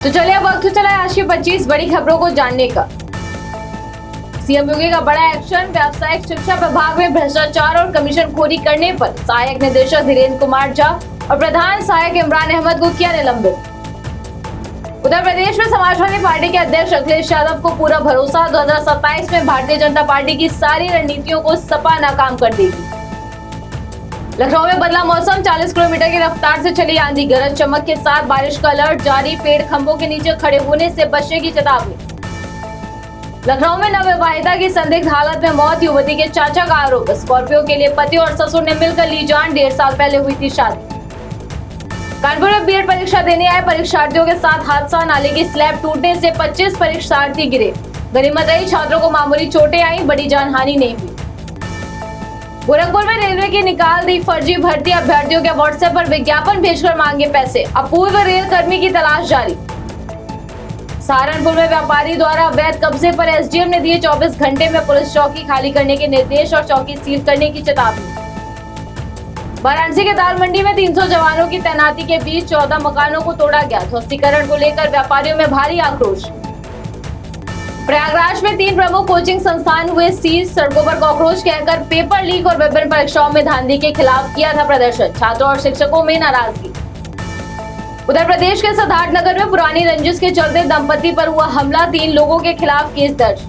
तो चलिए अब वक्त चला है आज की 25 बड़ी खबरों को जानने का। सीएम योगी का बड़ा एक्शन, व्यावसायिक शिक्षा विभाग में भ्रष्टाचार और कमीशनखोरी करने पर सहायक निदेशक धीरेन्द्र कुमार झा और प्रधान सहायक इमरान अहमद को किया निलंबित। उत्तर प्रदेश में समाजवादी पार्टी के अध्यक्ष अखिलेश यादव को पूरा भरोसा, 2027 में भारतीय जनता पार्टी की सारी रणनीतियों को सपा नाकाम कर देगी। लखनऊ में बदला मौसम, 40 किलोमीटर की रफ्तार से चली आंधी, गरज चमक के साथ बारिश का अलर्ट जारी, पेड़ खंभों के नीचे खड़े होने से बचने की चेतावनी। लखनऊ में नवविवाहिता की संदिग्ध हालत में मौत, युवती के चाचा का आरोप, स्कॉर्पियो के लिए पति और ससुर ने मिलकर ली जान, 1.5 साल पहले हुई थी शादी। कानपुर में बीएड परीक्षा देने आए परीक्षार्थियों के साथ हादसा, नाले की स्लैब टूटने से 25 परीक्षार्थी गिरे, गनीमत रही छात्रों को मामूली चोटें आई, बड़ी जानहानि नहीं हुई। गोरखपुर में रेलवे की निकाल दी फर्जी भर्ती, अभ्यर्थियों के व्हाट्सएप पर विज्ञापन भेजकर मांगे पैसे, अपूर्व रेल कर्मी की तलाश जारी। सहारनपुर में व्यापारी द्वारा अवैध कब्जे पर एसडीएम ने दिए 24 घंटे में पुलिस चौकी खाली करने के निर्देश और चौकी सील करने की चेतावनी। वाराणसी के दाल मंडी में 300 जवानों की तैनाती के बीच 14 मकानों को तोड़ा गया, ध्वस्तीकरण को लेकर व्यापारियों में भारी आक्रोश। प्रयागराज में 3 प्रमुख कोचिंग संस्थान हुए सीज, सड़कों पर कॉकरोच कहकर पेपर लीक और विभिन्न परीक्षाओं में धांधली के खिलाफ किया था प्रदर्शन, छात्रों और शिक्षकों में नाराजगी। उत्तर प्रदेश के सिद्धार्थनगर में पुरानी रंजिश के चलते दंपति पर हुआ हमला, 3 लोगों के खिलाफ केस दर्ज।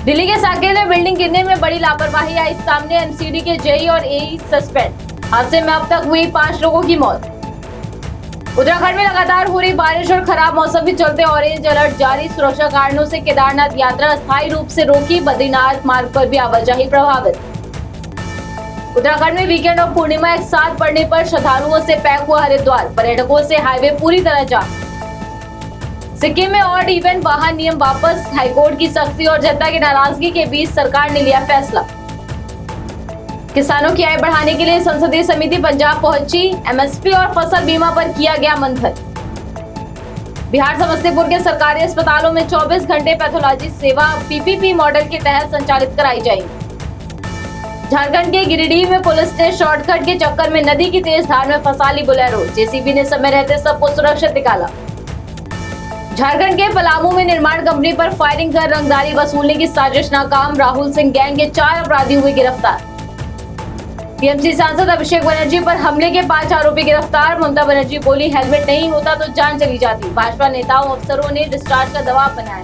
दिल्ली के साकेत में बिल्डिंग गिरने में बड़ी लापरवाही आई सामने, एमसीडी के जेई और एई सस्पेंड, हादसे में अब तक हुई 5 लोगों की मौत। उत्तराखंड में लगातार हो रही बारिश और खराब मौसम के चलते ऑरेंज अलर्ट जारी, सुरक्षा कारणों से केदारनाथ यात्रा अस्थायी रूप से रोकी, बद्रीनाथ मार्ग पर भी आवाजाही प्रभावित। उत्तराखंड में वीकेंड और पूर्णिमा एक साथ पड़ने पर श्रद्धालुओं से पैक हुआ हरिद्वार, पर्यटकों से हाईवे पूरी तरह जाम। सिक्किम में ऑड इवेंट वाहन नियम वापस, हाईकोर्ट की सख्ती और जनता की नाराजगी के बीच सरकार ने लिया फैसला। किसानों की आय बढ़ाने के लिए संसदीय समिति पंजाब पहुंची, एमएसपी और फसल बीमा पर किया गया मंथन। बिहार समस्तीपुर के सरकारी अस्पतालों में 24 घंटे पैथोलॉजी सेवा पीपीपी मॉडल के तहत संचालित कराई जाएगी। झारखंड के गिरिडीह में पुलिस ने शॉर्टकट के चक्कर में नदी की तेज धार में फंसा ली बोलेरो, जेसीबी ने समय रहते सबको सुरक्षित निकाला। झारखंड के पलामू में निर्माण कंपनी पर फायरिंग कर रंगदारी वसूलने की साजिश नाकाम, राहुल सिंह गैंग के 4 अपराधी हुए गिरफ्तार। टीएमसी सांसद अभिषेक बनर्जी पर हमले के 5 आरोपी गिरफ्तार, ममता बनर्जी बोली हेलमेट नहीं होता तो जान चली जाती, भाजपा नेताओं अफसरों ने डिस्चार्ज का दबाव बनाया।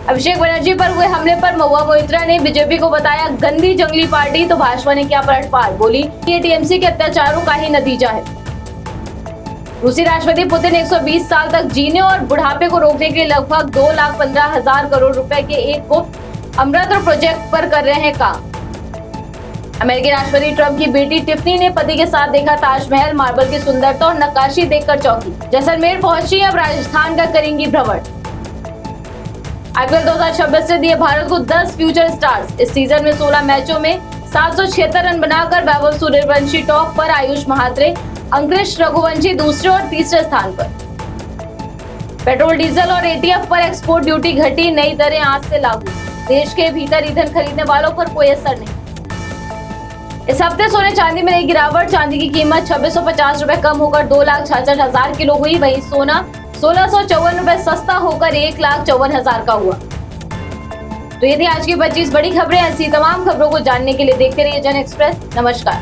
अभिषेक बनर्जी पर हुए हमले पर महुआ मोइत्रा ने बीजेपी को बताया गंदी जंगली पार्टी, तो भाजपा ने किया पलटवार, बोली ये टीएमसी के अत्याचारों का ही नतीजा है। रूसी राष्ट्रपति पुतिन 120 साल तक जीने और बुढ़ापे को रोकने के लिए लगभग 2,15,000 करोड़ रुपए के एक गुप्त अमृत प्रोजेक्ट पर कर रहे हैं काम। अमेरिकी राष्ट्रपति ट्रंप की बेटी टिफनी ने पति के साथ देखा ताजमहल, मार्बल की सुंदरता और नक्काशी देखकर चौंकी। जैसलमेर पहुंची, अब राजस्थान का करेंगी भ्रमण। आईपीएल 2026 ने दिए भारत को 10 फ्यूचर स्टार्स, इस सीजन में 16 मैचों में 776 रन बनाकर वैभव सूर्यवंशी टॉप पर, आयुष महात्रे, अंकुश रघुवंशी दूसरे और तीसरे स्थान पर। पेट्रोल डीजल और एटीएफ पर एक्सपोर्ट ड्यूटी घटी, नई दरें आज से लागू, देश के भीतर ईंधन खरीदने वालों पर कोई असर नहीं। इस हफ्ते सोने चांदी में रही गिरावट, चांदी की कीमत 2650 रुपए कम होकर 2,66,000 किलो हुई, वहीं सोना 1654 रुपए सस्ता होकर 1,54,000 का हुआ। तो ये थी आज की 25 बड़ी खबरें। ऐसी तमाम खबरों को जानने के लिए देखते रहिए जन एक्सप्रेस। नमस्कार।